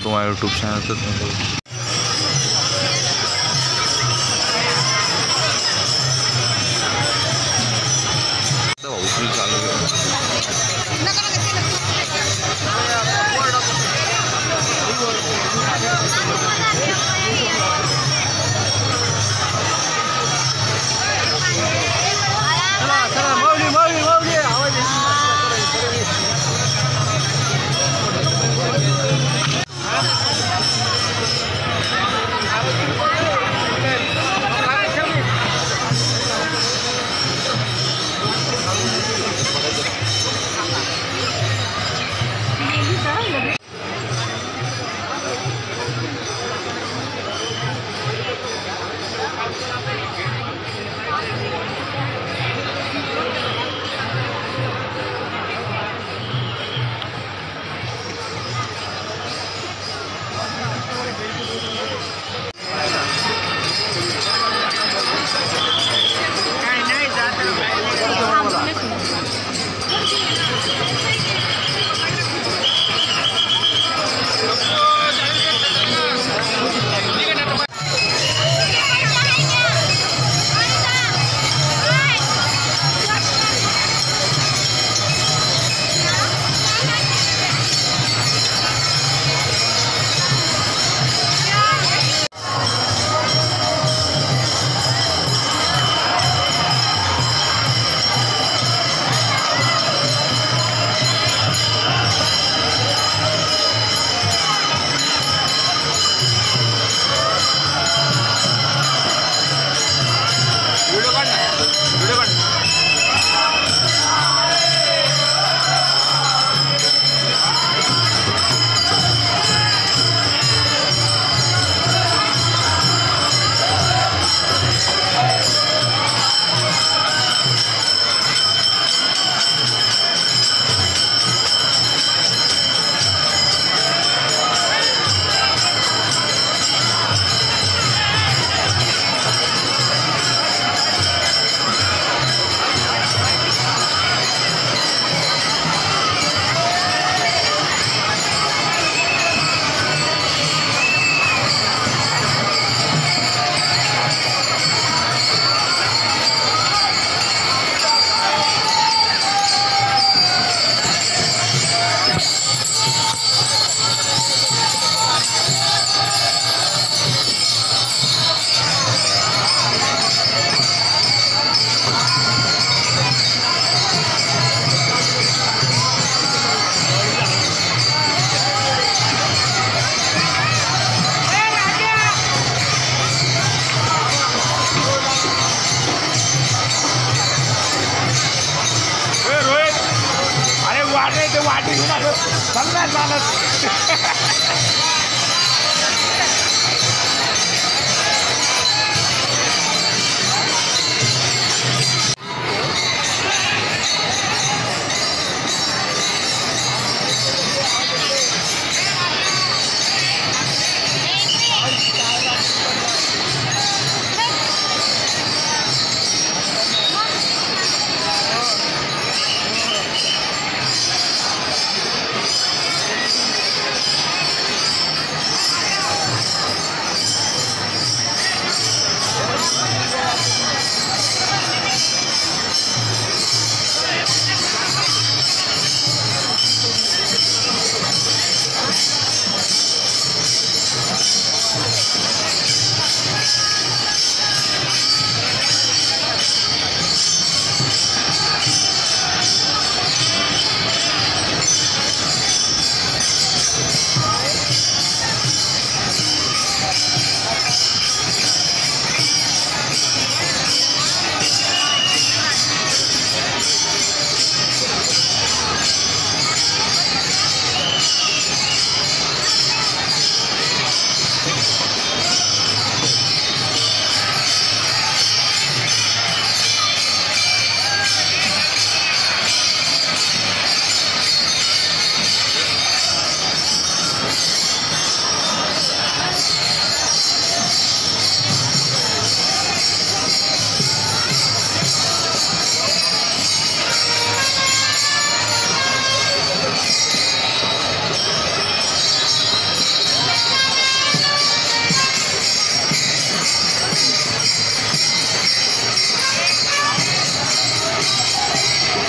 तुम्हारा YouTube channel पे चालू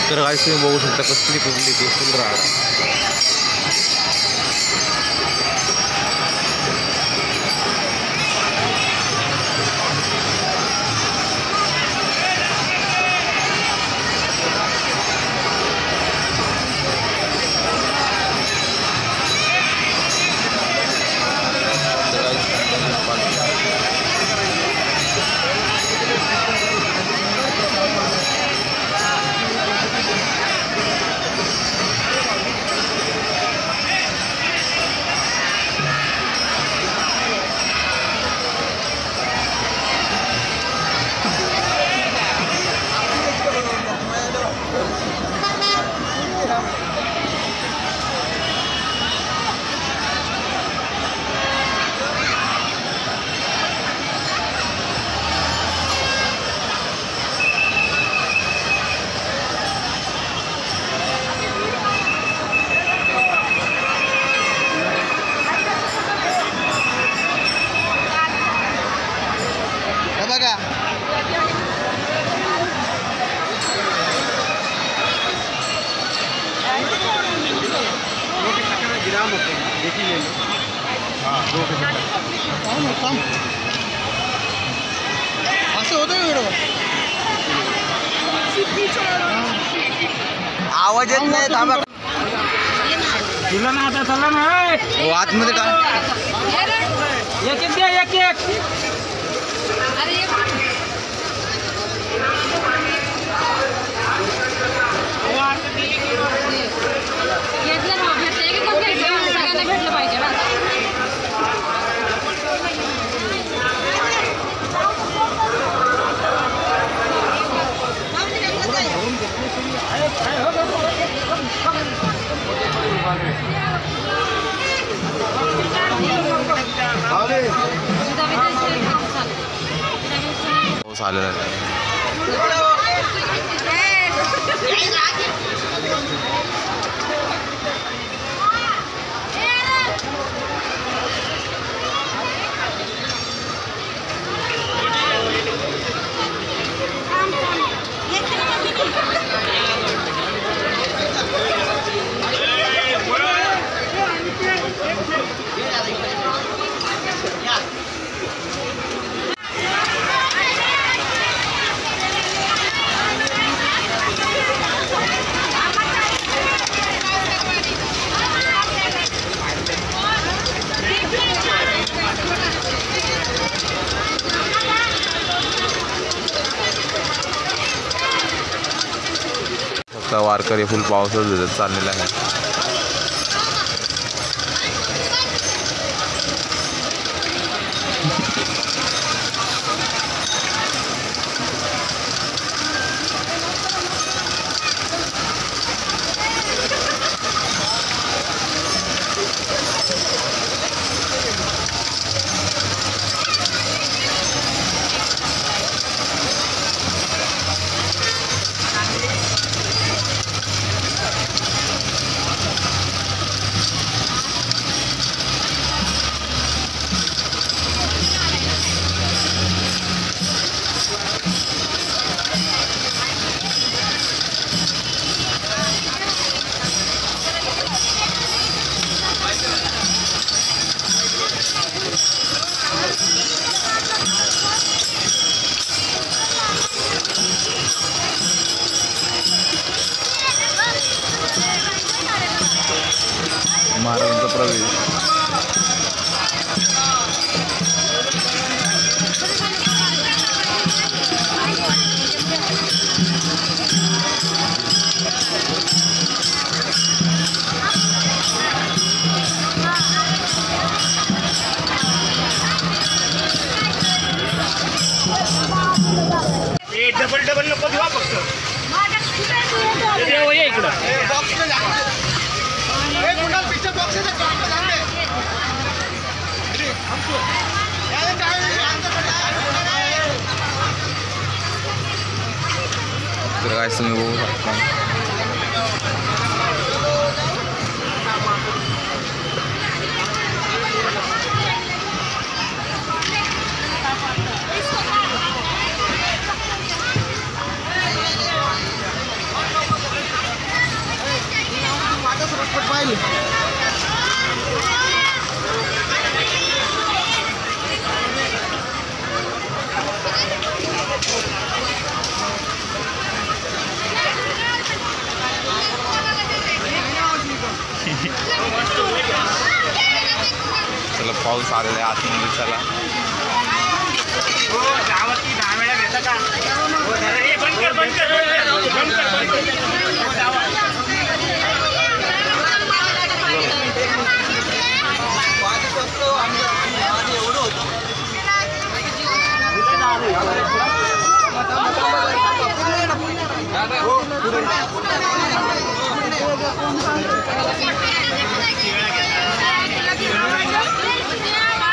तर गाईस तुम्ही बघू शकता कसली पब्लिक आहे, फुल राहणार. आवाज येत नाही, थांबा. तुला ना आता चला ना आतमध्ये काय एक एक द्या, एक एक भेटलं पाहिजे ना. पाऊस आलेला आहे. वारकरी फुल पावसात चाललेला आहे. महाराजांचा प्रवेश. डबल डबल नको देवा फक्त इकडं तर काय तुम्ही बघू शकता. पाऊस आलेला आहे आतमध्ये. चला हो गावाची 10 वेळा घेता का? हे बंद कर, बंद कर, बंद कर, बंद कर. हो, जावा.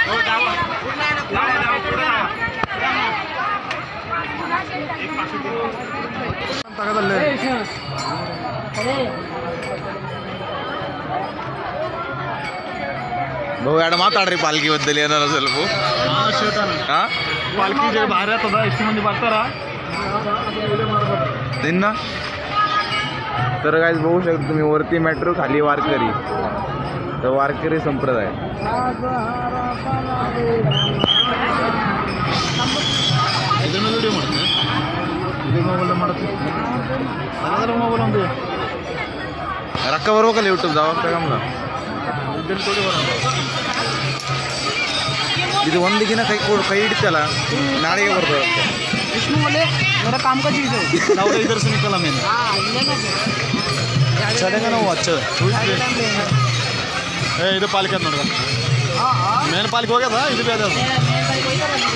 हो, जावा. जावा, जावा, पुढे जावा. एक पाकिट भाऊ मॅडम ಮಾತಾಡ್ರಿ ಪಾಲ್ಕಿ ಬದ್ದಲಿ ಏನಾರ ಸ್ವಲ್ಪ. ಹಾ पालखी जे बाहेर येतात एस टी मध्ये बसताना निन्न तर काय बघू शकता तुम्ही वरती मेट्रो खाली वारकरी. तर वारकरी संप्रदाय ವಿಡಿಯೋ ಮಾಡ್ತೀನಿ ಇದೇ ಮೊಬೈಲ್ ಮಾಡ್ತೀನಿ ಅದರ ಮೊಬೈಲ್ ಒಂದು ರೊಕ್ಕ ಬರ್ಬೇಕಲ್ಲ ಯೂಟ್ಯೂಬ್ ದಾವಾಗ ತಗೊಂಬ. ಇದ್ದಲ್ಲಿ ಕೊಡಿ ಬರೋದು ಇದು ಒಂದಿಗಿನ ಕೈ ಕೈ ಹಿಡಿತಲ್ಲ ನಾಳೆಗೆ ಬರ್ತದೆ. विष्णु बोले मेरा काम का चीज है ನಾವು इधर से निकला मैंने ಚಡೆಗ ನಾವು ಅಚ್ಚ ಏ ಇದು ಪಾಲಿಕೆ ಅದ ನೋಡ್ದ ಮೇನ್ ಪಾಲಿಕೆ ಹೋಗ್ಯದ ಇದು ಬಿ ಅದ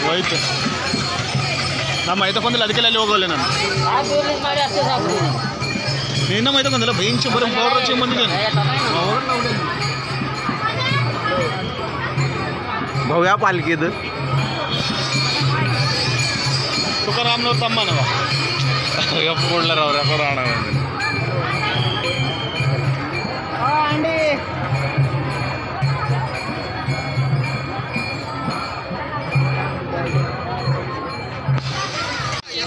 ಹೋಯ್ತು ನಮ್ಮ ಐತಕೊಂದಿಲ್ಲ ಅದಕ್ಕೆಲ್ಲ ಅಲ್ಲಿ ಹೋಗೋಲ್ಲ ನಾನು ನೀನು ಐತಕೊಂದಿಲ್ಲ ಭಯಿಂಚ ಬರೀ ಪೌಡ್ರ್ ಹಚ್ಚಿ ಬಂದಿದ್ದೇನೆ भाऊया पालखीत तुकारामनवर तम्मानवा पूडला राव रे राणा अंडी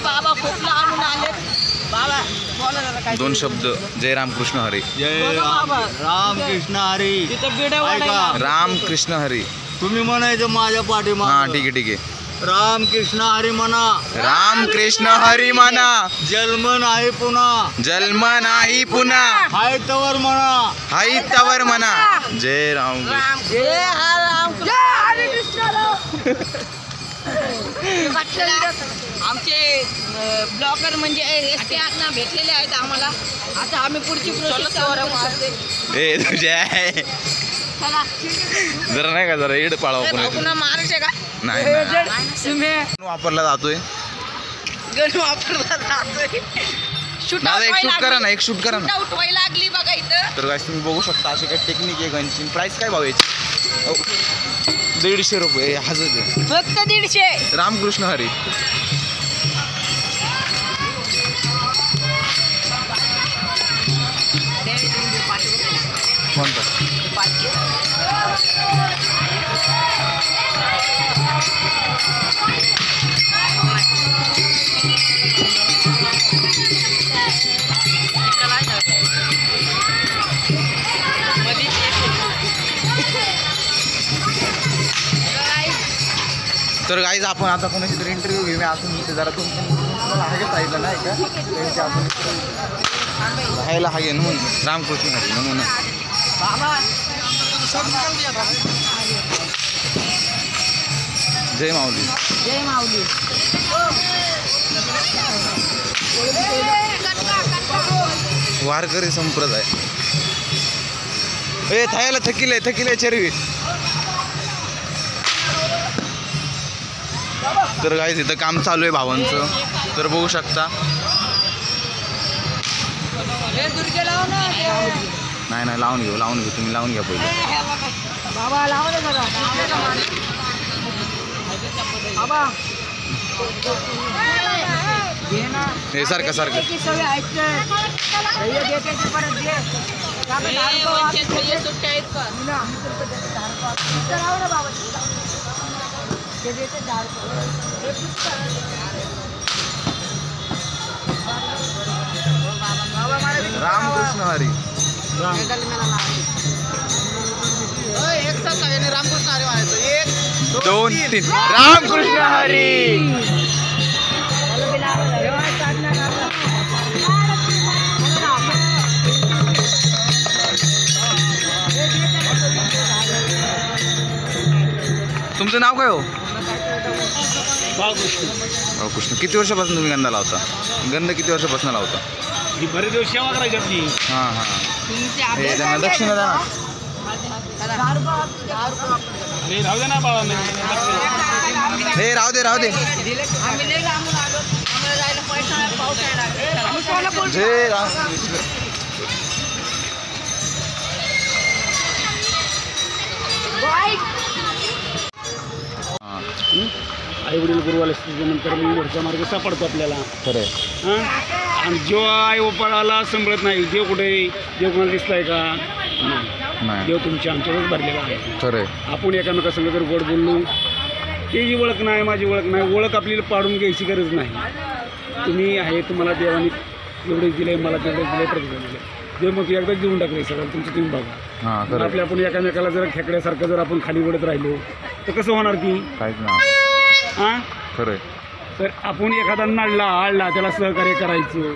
बाबा खूप लांबून आले बाबा बोला जरा काय 2 शब्द. जय रामकृष्ण हरी. जय बाबा राम कृष्ण हरी तिथं बिड्या ऐका. वाढायला रामकृष्ण हरी. तुम्ही म्हणायचं माझ्या हा पाठीमा ठीक आहे ठीक आहे. राम कृष्ण हरी म्हणा रामकृष्ण हरी म्हणा. जन्म नाही पुन्हा जन्म नाही पुन्हा हाय तवर म्हणा हाई तवर म्हणा. जय राम. जय राम जय हरे कृष्ण आमचे ब्लॉगर म्हणजे एसटी ना भेटलेले आहेत आम्हाला. आता आम्ही पुढची प्रोसेस ए तुझ्या चला जरा नाही का जरा इड पाळावं कोणी पुन्हा मारायचे का नाही तुम्ही वापरला जातोय. गण वापरला जातोय शूट दादा एक शूट करा ना एक शूट करा ना. उठवायला लागली बघा इथं. तर काय तुम्ही बघू शकता अशी काही टेक्निक आहे गनची. प्राइस काय भाव याची? 150 रुपये. हजार फक्त 150. रामकृष्ण हरी. कोणता तर गाईज आपण आता कोणाची तरी इंटरव्ह्यू घेऊया असून ते जरा तुम्हाला हागे पाहिलं नाही का त्यांची आपण राहायला हागे ना म्हणून रामकृष्ण हरी म्हणून. जय माऊली. जय माऊली. वारकरी संप्रदाय. ए थायला थकिले चरवी. तर गाईज इथं काम चालू आहे भावांचं. तर बघू शकता. नाही लावून घेऊ तुम्ही लावून घ्या पहिले. बाबा लावा ना जरा बाबा हे सारखं सवय ऐकते परत दे सुट्ट्या आहेत का बाबा ते देते 10 रामकृष्ण हरी. एक साथ रामकृष्ण हरी म्हणायचं 1 2 3 रामकृष्ण हरी. तुमचं नाव काय हो? बाळकृष्ण. कृष्ण. किती वर्षापासून तुम्ही गंधा लावता? गंध किती वर्षापासून लावता? ही बरेच दिवस सेवा करायची आपली. हां हां. हे त्यांना दक्षिणा द्या ना. हे राहू दे ना बाळा. हे राहू दे राहू दे. आम्ही लय लांबून आलो. आम्हाला जायला पैसा नाही, पाऊस आहे. जय राम. आई वडील गुरुवाला नंतर मी वरचा मार्ग सापडतो आपल्याला. खरं हां. आणि जेव्हा आई बापाला संभळत नाही, देव कुठे, देव कोणाला दिसलाय का? नाही. देव तुमच्या आमच्यावरच भरलेला आहे. खरं. आपण एकामेकासंग जर गोड बोललो, त्याची ओळख नाही, माझी ओळख नाही, ओळख आपल्याला पाडून घ्यायची गरज नाही. तुम्ही आहे, तुम्हाला देवाने एवढेच दिले, मला तेवढेच दिले, प्रतिभा दिले. देव मग एकदाच देऊन टाकले सगळं, तुमचं तुम्ही बघा. हां खरं. आपल्या आपण एकामेकाला जर खेकड्यासारखं जर आपण खाली ओढत राहिलो तर कसं होणार ती? काहीच नाही. हां. खरं. तर आपण एखादा नडला आळला, त्याला सहकार्य करायचं,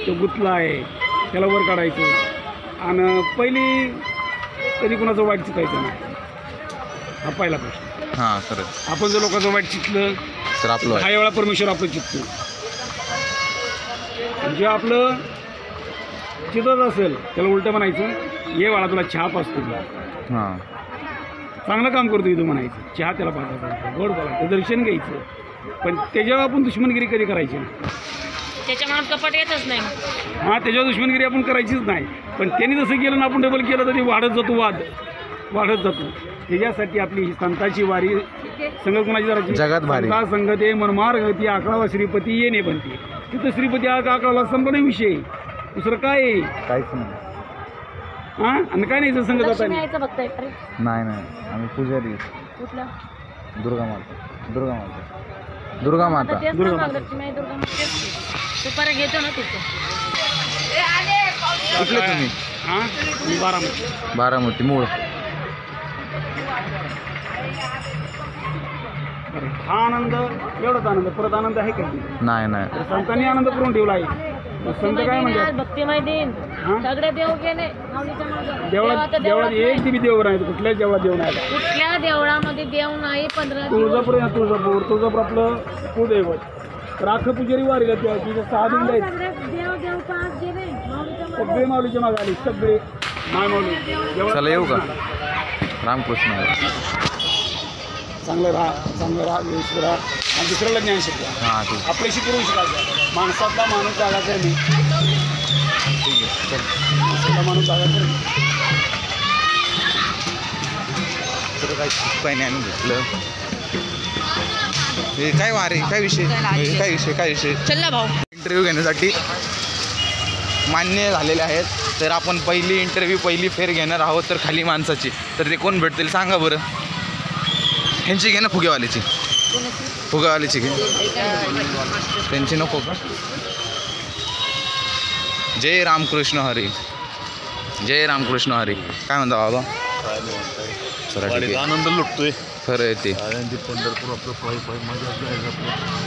तो गुतला आहे त्याला वर काढायचं. आणि पहिली कधी कुणाचं वाईट चितायचं नाही, हा पहिला प्रश्न. हां खरं. आपण जर लोकांचं वाईट चितलं तर आपलं हा वेळा परमेश्वर आपलं चित्तो. जे आपलं चितत असेल त्याला उलटं म्हणायचं, ये वाळा तुला चहा पाचतो, हां चांगलं काम करतो इथं म्हणायचं, चहा त्याला पाजायचं, गोड बोलायचं, दर्शन घ्यायचं. पण त्याच्यावर आपण दुश्मनगिरी कधी करायची नाही. त्याच्या मनात कपट येतच नाही. हां, त्याच्यावर दुश्मनगिरी आपण करायचीच नाही. पण त्यांनी जसं केलं ना, आपण डबल केलं तरी वाढत जातो, वाढत जातो. त्याच्यासाठी आपली ही संतांची वारी संघ कुणाची जराची जगात भारी. संता संगते मनमार्ग ती 11वा श्रीपती येणे बनते. तिथं श्रीपती 11ला संपणे विषय, दुसरं काय आहे? काहीच नाही. हां. आणि काय नाही संघ जाता नाही नाही. आम्ही पुजारी. कुठला? दुर्गा माता. दुर्गा माता. दुर्गा माता. सुपारी घेतो ना तिथं. कुठले तुम्ही? हां. मी बारामती. बारामती मूळ. हा आनंद, एवढाच आनंद, परत आनंद आहे का? नाही नाही. संतांनी आनंद करून ठेवला आहे. संत काय म्हणतात? भक्तिमय दिन हां. सगळे देव गेले. देवळात एक दिवी देव नाही, कुठल्याच देवळात देव नाही. कुठल्या देवळामध्ये देव नाही. 15 तुळजापूर आहे, तुळजापूर आपलं कुलदैवत. राख पुजारी वारीला तिथे 6 दिन आहेत. देव पाच गेले. सगळे माऊलीच्या मागे आले, सगळे माय माऊली. चला येऊ का? रामकृष्ण. चांगलं राहा, व्यवस्थित राहा आणि दुसऱ्याला ज्ञान शिकवा. हां ठीक आपल्याशी करून शिकायचं. माणसातला माणूस जागा करणे, ठीक आहे. चल. माणसातला माणूस जागा करणे. तर काही नाही आम्ही घेतलं. हे काय वारे, काय विषय, काय विषय? चल भाऊ. इंटरव्ह्यू घेण्यासाठी मान्य झालेले आहेत. तर आपण पहिली फेर घेणार आहोत. तर खाली माणसाची, तर ते कोण भेटतील सांगा बरं. ह्यांची घे ना, फुगेवाल्याची घे. त्यांची नको का? जय रामकृष्ण हरी. जय रामकृष्ण हरी. काय म्हणता बाबा? चला ठीक आहे. आनंद लुटतोय. खरं आहे ते. पंढरपूर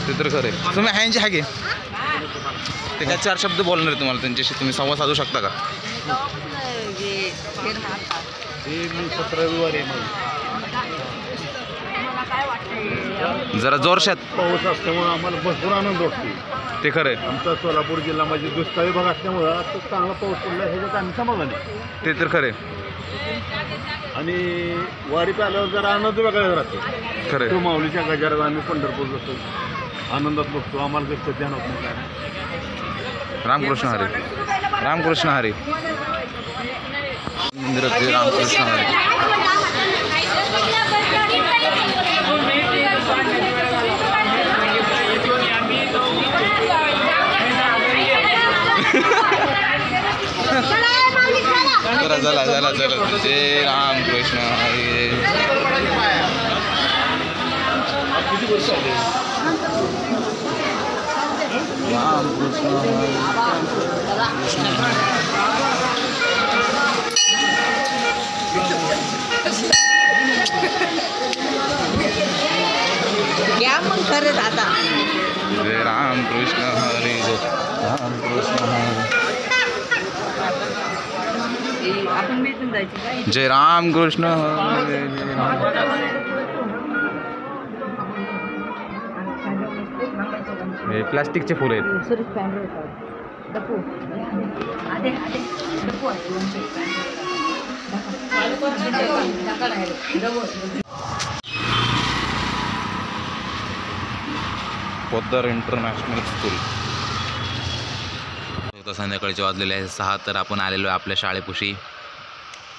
ते तर खरं आहे. तुम्ही ह्यांची हागे ते काय 4 शब्द बोलणार आहे तुम्हाला, त्यांच्याशी तुम्ही संवाद साधू शकता का? 17 रविवारी जरा जोरशात. पाऊस असल्यामुळे आम्हाला भरपूर आनंद वाटतो. ते खरं आहे. आमचा सोलापूर जिल्हा म्हणजे दुष्काळी भाग असल्यामुळं आता चांगला पाऊस पडला, ह्याच्यात आम्ही समाधानी. ते तर खरं आहे. आणि वारीत आल्यावर जरा आनंद वेगळा राहतो. खरं तो आहे. माऊलीच्या गजारात आम्ही पंढरपूर जातो, आनंदात बघतो. आम्हाला जास्त ध्यान होत नाही काय. रामकृष्ण हरी. रामकृष्ण हरी. मंदिरात जे रामकृष्ण हरी. चला जय रामकृष्ण हरी. रामकृष्ण घ्या मग खरंच आता. जय रामकृष्ण हरी. रामकृष्ण हरी. आपण भेटून जायची. जय रामकृष्ण हरी. प्लास्टिकचे फुलं आहेत. सर पॅन्ट डपू आधे आधे डपू आहे पोद्दार इंटरनॅशनल स्कूल. आता संध्याकाळचे वाजलेले आहे 6. तर आपण आलेलो आहे आपल्या शाळेपाशी.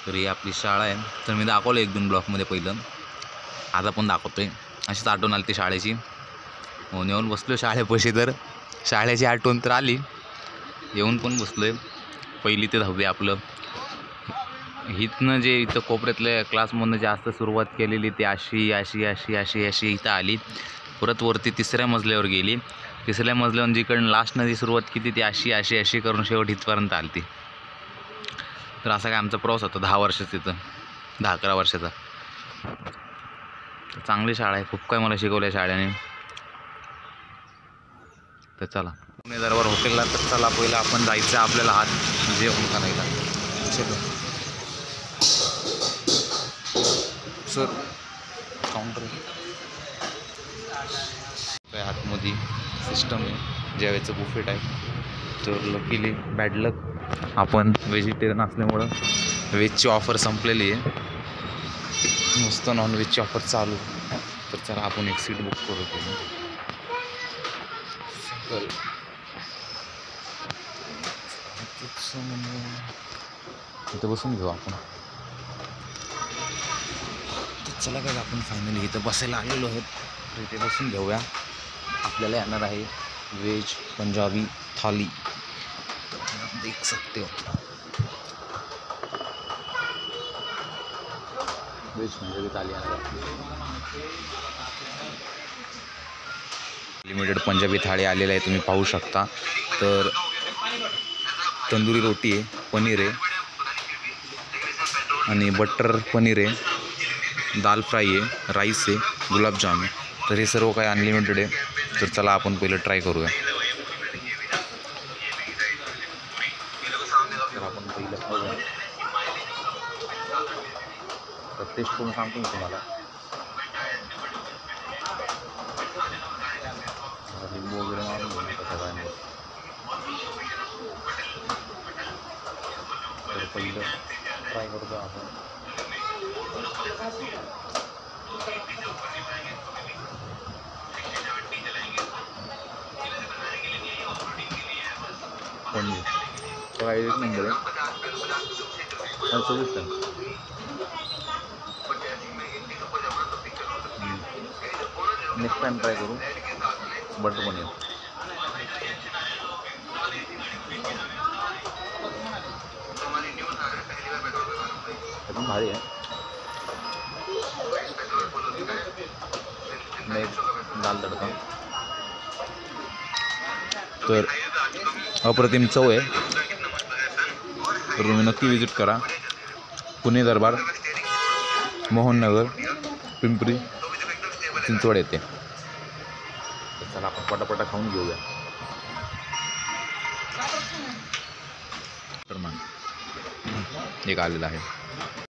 तर ही आपली शाळा आहे. तर मी दाखवलं 1-2 ब्लॉकमध्ये पहिलं, आता पण दाखवतो आहे. अशीच आठवण आली ती शाळेची. म्हणून येऊन बसलो शाळेपाशी. तर शाळेची आठवण तर आली, येऊन पण बसलो आहे. 1ली ते 10वी आपलं इथनं जे इथं कोपऱ्यातल्या क्लासमधनं जास्त सुरुवात केलेली ती अशी अशी अशी अशी अशी इथं आली. परत वरती 3ऱ्या मजल्यावर गेली. 3ऱ्या मजल्यावर जिकडून लास्टनं जी सुरुवात केली ती अशी अशी अशी करून शेवट इथपर्यंत आली ती. तर असा काय आमचा प्रवास होता 10 वर्षाचा तिथं, 10-11 वर्षाचा. तर चांगली शाळा आहे, खूप काय मला शिकवलं आहे शाळेने. तर चला पुणे दरबार हॉटेलला. तर चला पहिलं आपण जायचं आपल्याला हात जेवण करायला. सर काउंटर काय आतमध्ये सिस्टम आहे, जेवायचं बुफेट आहे. तर लकीली बॅड लक आपण व्हेजिटेरियन असल्यामुळं व्हेजची ऑफर संपलेली आहे, नुसतं नॉनव्हेजची ऑफर चालू. तर चला आपण एक सीट बुक करू. इथं बसून घेऊ आपण. तर चला काय आपण फायनली इथं बसायला आलेलो आहोत. तर इथे बसून घेऊया. आपल्याला येणार आहे व्हेज पंजाबी थाली, देख सकते हो. व्हेज पंजाबी थाली लिमिटेड पंजाबी थाळी आलेलं आहे, तुम्ही पाहू शकता. तर तंदुरी रोटी आहे, पनीर आहे आणि बटर पनीर आहे, दाल फ्राय आहे, राईस आहे, गुलाबजाम आहे. तर हे सर्व काही अनलिमिटेड आहे. तर चला आपण पहिलं ट्राय करूया. तर आपण पहिलं खाऊया. तर टेस्ट करून सांगतो मी तुम्हाला. लिंबू वगैरे मारून घेऊन सगळ्यांवर. तर पहिलं ट्राय करतो आपण. पनीर तर एक नंबर आहे. नेक्स्ट टाइम ट्राय करू बटर पनीर. एकदम भारी आहे. नेक्स्ट दाल तडका. तर अप्रतिम चव आहे. तर तुम्ही नक्की विजिट करा. पुणे दरबार, मोहननगर, पिंपरी चिंचवड येते. तर चला आपण पटापटा खाऊन घेऊया. तर मग एक आलेला आहे.